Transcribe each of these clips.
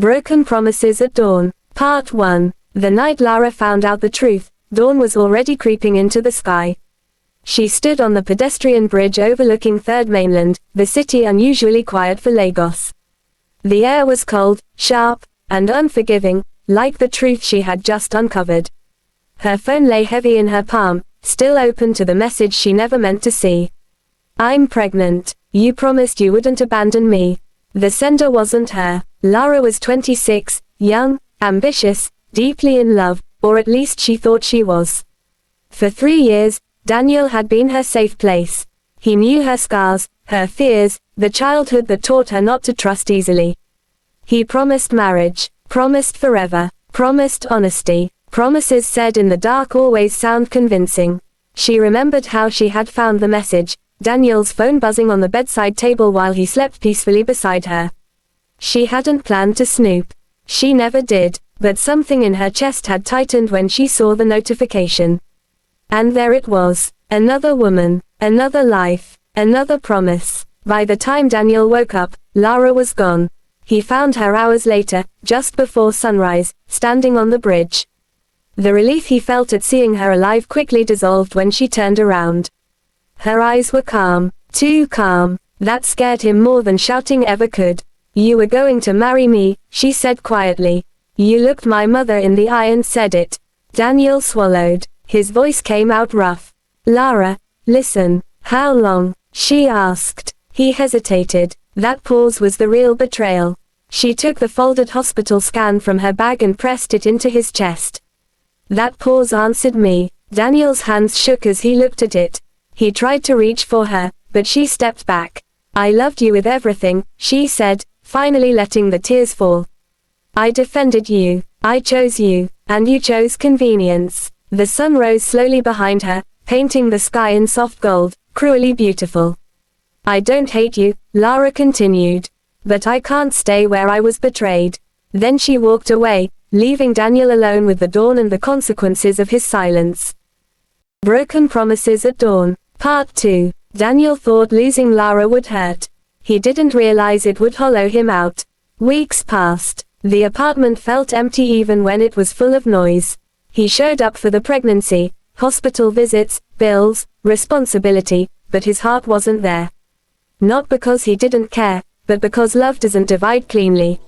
Broken Promises at Dawn. Part 1. The night Lara found out the truth, dawn was already creeping into the sky. She stood on the pedestrian bridge overlooking Third Mainland, the city unusually quiet for Lagos. The air was cold, sharp, and unforgiving, like the truth she had just uncovered. Her phone lay heavy in her palm, still open to the message she never meant to see. "I'm pregnant. You promised you wouldn't abandon me." The sender wasn't her. Lara was 26, young, ambitious, deeply in love, or at least she thought she was. For 3 years, Daniel had been her safe place. He knew her scars, her fears, the childhood that taught her not to trust easily. He promised marriage, promised forever, promised honesty. Promises said in the dark always sound convincing. She remembered how she had found the message, Daniel's phone buzzing on the bedside table while he slept peacefully beside her. She hadn't planned to snoop. She never did, but something in her chest had tightened when she saw the notification. And there it was, another woman, another life, another promise. By the time Daniel woke up, Lara was gone. He found her hours later, just before sunrise, standing on the bridge. The relief he felt at seeing her alive quickly dissolved when she turned around. Her eyes were calm, too calm. That scared him more than shouting ever could. "You were going to marry me," she said quietly. "You looked my mother in the eye and said it." Daniel swallowed. His voice came out rough. "Lara, listen. How long?" she asked. He hesitated. That pause was the real betrayal. She took the folded hospital scan from her bag and pressed it into his chest. That pause answered me. Daniel's hands shook as he looked at it. He tried to reach for her, but she stepped back. "I loved you with everything," she said, finally letting the tears fall. "I defended you. I chose you, and you chose convenience." The sun rose slowly behind her, painting the sky in soft gold, cruelly beautiful. "I don't hate you," Lara continued. "But I can't stay where I was betrayed." Then she walked away, leaving Daniel alone with the dawn and the consequences of his silence. Broken Promises at Dawn. Part 2. Daniel thought losing Lara would hurt. He didn't realize it would hollow him out. Weeks passed. The apartment felt empty even when it was full of noise. He showed up for the pregnancy, hospital visits, bills, responsibility, but his heart wasn't there. Not because he didn't care, but because love doesn't divide cleanly.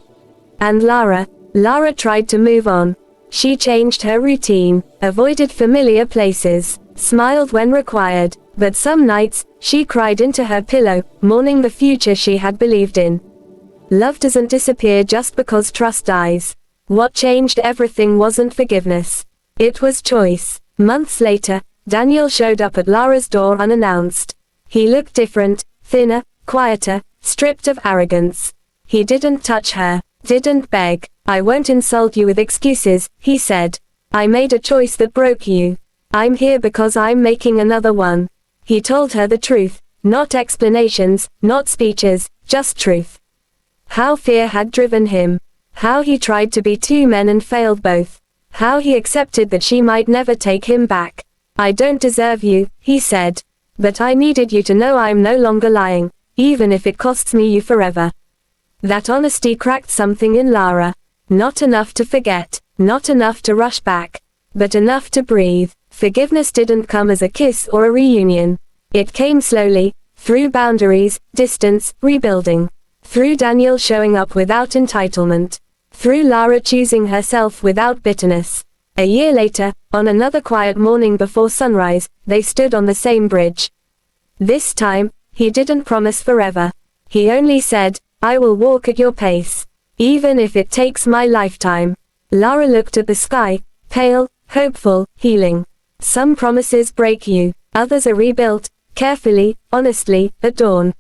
And Lara tried to move on. She changed her routine, avoided familiar places, smiled when required, but some nights, she cried into her pillow, mourning the future she had believed in. Love doesn't disappear just because trust dies. What changed everything wasn't forgiveness. It was choice. Months later, Daniel showed up at Lara's door unannounced. He looked different, thinner, quieter, stripped of arrogance. He didn't touch her, didn't beg. "I won't insult you with excuses," he said. "I made a choice that broke you. I'm here because I'm making another one." He told her the truth, not explanations, not speeches, just truth. How fear had driven him. How he tried to be two men and failed both. How he accepted that she might never take him back. "I don't deserve you," he said. "But I needed you to know I'm no longer lying, even if it costs me you forever." That honesty cracked something in Lara. Not enough to forget, not enough to rush back, but enough to breathe. Forgiveness didn't come as a kiss or a reunion. It came slowly, through boundaries, distance, rebuilding. Through Daniel showing up without entitlement. Through Lara choosing herself without bitterness. A year later, on another quiet morning before sunrise, they stood on the same bridge. This time, he didn't promise forever. He only said, "I will walk at your pace. Even if it takes my lifetime." Lara looked at the sky, pale, hopeful, healing. Some promises break you, others are rebuilt, carefully, honestly, at dawn.